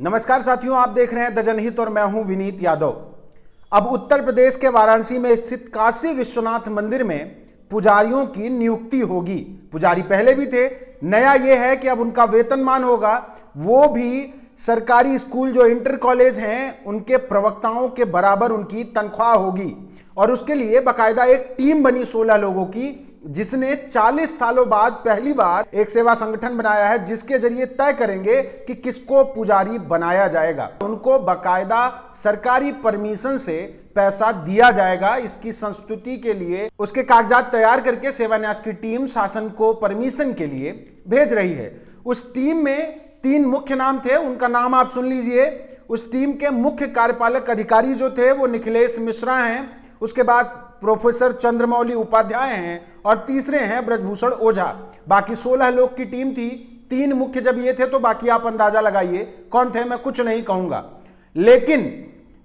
नमस्कार साथियों, आप देख रहे हैं द जनहित और मैं हूं विनीत यादव। अब उत्तर प्रदेश के वाराणसी में स्थित काशी विश्वनाथ मंदिर में पुजारियों की नियुक्ति होगी। पुजारी पहले भी थे, नया यह है कि अब उनका वेतनमान होगा, वो भी सरकारी स्कूल जो इंटर कॉलेज हैं उनके प्रवक्ताओं के बराबर उनकी तनख्वाह होगी। और उसके लिए बाकायदा एक टीम बनी 16 लोगों की, जिसने 40 सालों बाद पहली बार एक सेवा संगठन बनाया है, जिसके जरिए तय करेंगे कि किसको पुजारी बनाया जाएगा। उनको बाकायदा सरकारी परमिशन से पैसा दिया जाएगा। इसकी संस्तुति के लिए उसके कागजात तैयार करके सेवान्यास की टीम शासन को परमिशन के लिए भेज रही है। उस टीम में 3 मुख्य नाम थे, उनका नाम आप सुन लीजिए। उस टीम के मुख्य कार्यपालक अधिकारी जो थे वो निखिलेश मिश्रा हैं, उसके बाद प्रोफेसर चंद्रमौली उपाध्याय हैं और तीसरे हैं ब्रजभूषण ओझा। बाकी 16 लोग की टीम थी। 3 मुख्य जब ये थे तो बाकी आप अंदाजा लगाइए कौन थे, मैं कुछ नहीं कहूंगा। लेकिन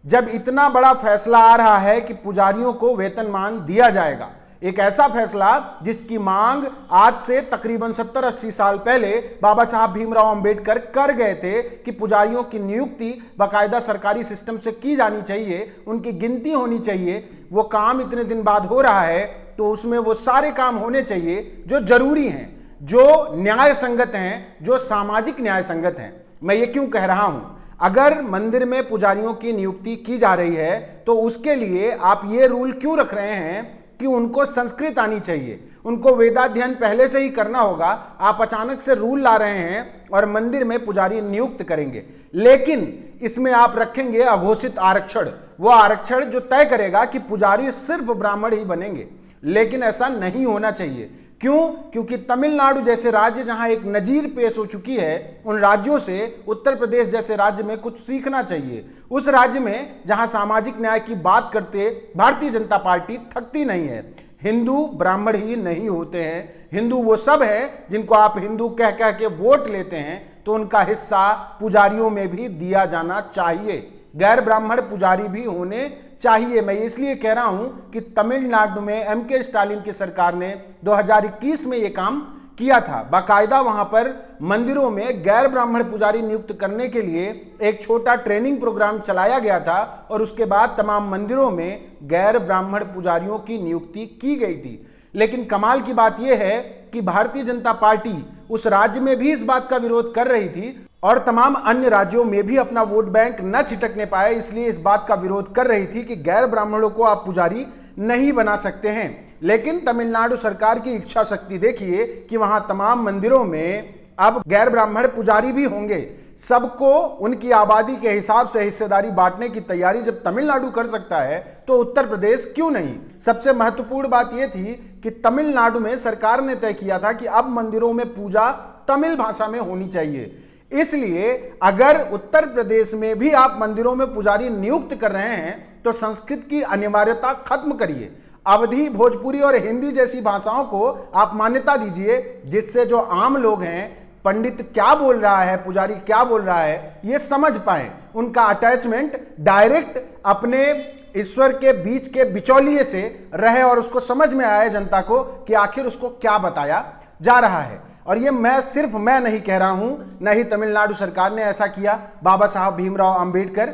जब इतना बड़ा फैसला आ रहा है कि पुजारियों को वेतनमान दिया जाएगा, एक ऐसा फैसला जिसकी मांग आज से तकरीबन 70-80 साल पहले बाबा साहब भीमराव अंबेडकर कर गए थे कि पुजारियों की नियुक्ति बाकायदा सरकारी सिस्टम से की जानी चाहिए, उनकी गिनती होनी चाहिए। वो काम इतने दिन बाद हो रहा है तो उसमें वो सारे काम होने चाहिए जो जरूरी हैं, जो न्याय संगत हैं, जो सामाजिक न्याय संगत हैं। मैं ये क्यों कह रहा हूं? अगर मंदिर में पुजारियों की नियुक्ति की जा रही है तो उसके लिए आप ये रूल क्यों रख रहे हैं कि उनको संस्कृत आनी चाहिए, उनको वेदाध्ययन पहले से ही करना होगा। आप अचानक से रूल ला रहे हैं और मंदिर में पुजारी नियुक्त करेंगे, लेकिन इसमें आप रखेंगे अघोषित आरक्षण, वो आरक्षण जो तय करेगा कि पुजारी सिर्फ ब्राह्मण ही बनेंगे। लेकिन ऐसा नहीं होना चाहिए। क्यों? क्योंकि तमिलनाडु जैसे राज्य जहां एक नजीर पेश हो चुकी है, उन राज्यों से उत्तर प्रदेश जैसे राज्य में कुछ सीखना चाहिए। उस राज्य में जहां सामाजिक न्याय की बात करते भारतीय जनता पार्टी थकती नहीं है। हिंदू ब्राह्मण ही नहीं होते हैं, हिंदू वो सब है जिनको आप हिंदू कह कह के वोट लेते हैं, तो उनका हिस्सा पुजारियों में भी दिया जाना चाहिए। गैर ब्राह्मण पुजारी भी होने चाहिए। मैं इसलिए कह रहा हूं कि तमिलनाडु में एमके स्टालिन की सरकार ने 2021 में यह काम किया था। बाकायदा वहां पर मंदिरों में गैर ब्राह्मण पुजारी नियुक्त करने के लिए एक छोटा ट्रेनिंग प्रोग्राम चलाया गया था और उसके बाद तमाम मंदिरों में गैर ब्राह्मण पुजारियों की नियुक्ति की गई थी। लेकिन कमाल की बात यह है कि भारतीय जनता पार्टी उस राज्य में भी इस बात का विरोध कर रही थी और तमाम अन्य राज्यों में भी अपना वोट बैंक न छिटकने पाए, इसलिए इस बात का विरोध कर रही थी कि गैर ब्राह्मणों को आप पुजारी नहीं बना सकते हैं। लेकिन तमिलनाडु सरकार की इच्छा शक्ति देखिए कि वहां तमाम मंदिरों में अब गैर ब्राह्मण पुजारी भी होंगे। सबको उनकी आबादी के हिसाब से हिस्सेदारी बांटने की तैयारी जब तमिलनाडु कर सकता है तो उत्तर प्रदेश क्यों नहीं? सबसे महत्वपूर्ण बात यह थी कि तमिलनाडु में सरकार ने तय किया था कि अब मंदिरों में पूजा तमिल भाषा में होनी चाहिए। इसलिए अगर उत्तर प्रदेश में भी आप मंदिरों में पुजारी नियुक्त कर रहे हैं तो संस्कृत की अनिवार्यता खत्म करिए। अवधी, भोजपुरी और हिंदी जैसी भाषाओं को आप मान्यता दीजिए, जिससे जो आम लोग हैं, पंडित क्या बोल रहा है, पुजारी क्या बोल रहा है, ये समझ पाए। उनका अटैचमेंट डायरेक्ट अपने ईश्वर के बीच के बिचौलिए से रहे और उसको समझ में आए जनता को कि आखिर उसको क्या बताया जा रहा है। और ये सिर्फ मैं नहीं कह रहा हूं, न ही तमिलनाडु सरकार ने ऐसा किया। बाबा साहब भीमराव अंबेडकर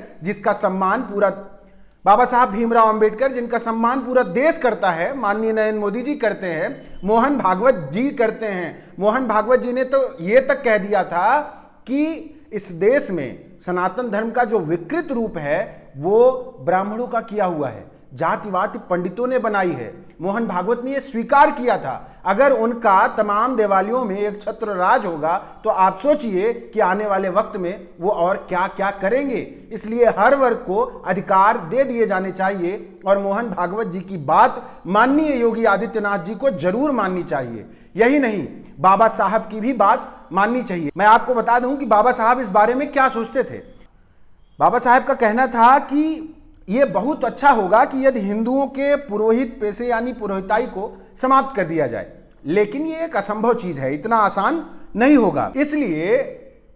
जिनका सम्मान पूरा देश करता है, माननीय नरेंद्र मोदी जी करते हैं, मोहन भागवत जी करते हैं। मोहन भागवत जी ने तो ये तक कह दिया था कि इस देश में सनातन धर्म का जो विकृत रूप है वो ब्राह्मणों का किया हुआ है, जातिवाद पंडितों ने बनाई है। मोहन भागवत ने यह स्वीकार किया था। अगर उनका तमाम देवालयों में एक छत्र राज होगा तो आप सोचिए कि आने वाले वक्त में वो और क्या क्या करेंगे। इसलिए हर वर्ग को अधिकार दे दिए जाने चाहिए और मोहन भागवत जी की बात माननीय योगी आदित्यनाथ जी को जरूर माननी चाहिए। यही नहीं, बाबा साहब की भी बात माननी चाहिए। मैं आपको बता दूं कि बाबा साहब इस बारे में क्या सोचते थे। बाबा साहब का कहना था कि यह बहुत अच्छा होगा कि यदि हिंदुओं के पुरोहित पेशे यानी पुरोहिताई को समाप्त कर दिया जाए, लेकिन यह एक असंभव चीज है, इतना आसान नहीं होगा। इसलिए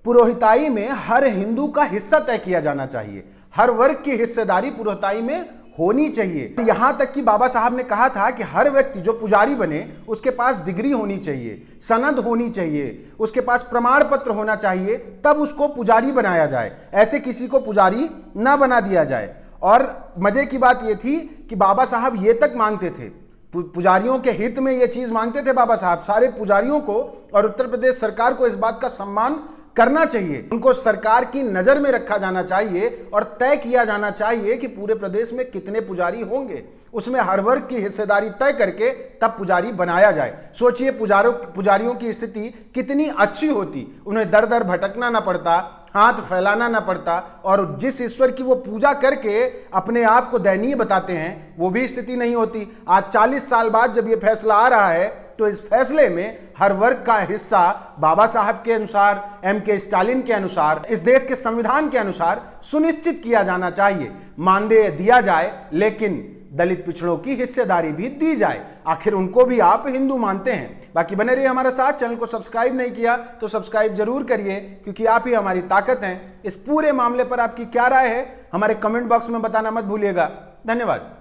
पुरोहिताई में हर हिंदू का हिस्सा तय किया जाना चाहिए, हर वर्ग की हिस्सेदारी पुरोहिताई में होनी चाहिए। यहां तक कि बाबा साहब ने कहा था कि हर व्यक्ति जो पुजारी बने उसके पास डिग्री होनी चाहिए, सनद होनी चाहिए, उसके पास प्रमाण पत्र होना चाहिए, तब उसको पुजारी बनाया जाए। ऐसे किसी को पुजारी ना बना दिया जाए। और मजे की बात यह थी कि बाबा साहब ये तक मांगते थे, पुजारियों के हित में ये चीज मांगते थे बाबा साहब, सारे पुजारियों को और उत्तर प्रदेश सरकार को इस बात का सम्मान करना चाहिए, उनको सरकार की नजर में रखा जाना चाहिए और तय किया जाना चाहिए कि पूरे प्रदेश में कितने पुजारी होंगे, उसमें हर वर्ग की हिस्सेदारी तय करके तब पुजारी बनाया जाए। सोचिए पुजारियों की स्थिति कितनी अच्छी होती, उन्हें दर दर भटकना ना पड़ता, हाथ फैलाना ना पड़ता, और जिस ईश्वर की वो पूजा करके अपने आप को दयनीय बताते हैं वो भी स्थिति नहीं होती। आज 40 साल बाद जब ये फैसला आ रहा है तो इस फैसले में हर वर्ग का हिस्सा बाबा साहब के अनुसार, M.K. स्टालिन के अनुसार, इस देश के संविधान के अनुसार सुनिश्चित किया जाना चाहिए। मानदेय दिया जाए लेकिन दलित पिछड़ों की हिस्सेदारी भी दी जाए, आखिर उनको भी आप हिंदू मानते हैं। बाकी बने रहिए हमारे साथ। चैनल को सब्सक्राइब नहीं किया तो सब्सक्राइब जरूर करिए, क्योंकि आप ही हमारी ताकत हैं। इस पूरे मामले पर आपकी क्या राय है हमारे कमेंट बॉक्स में बताना मत भूलिएगा। धन्यवाद।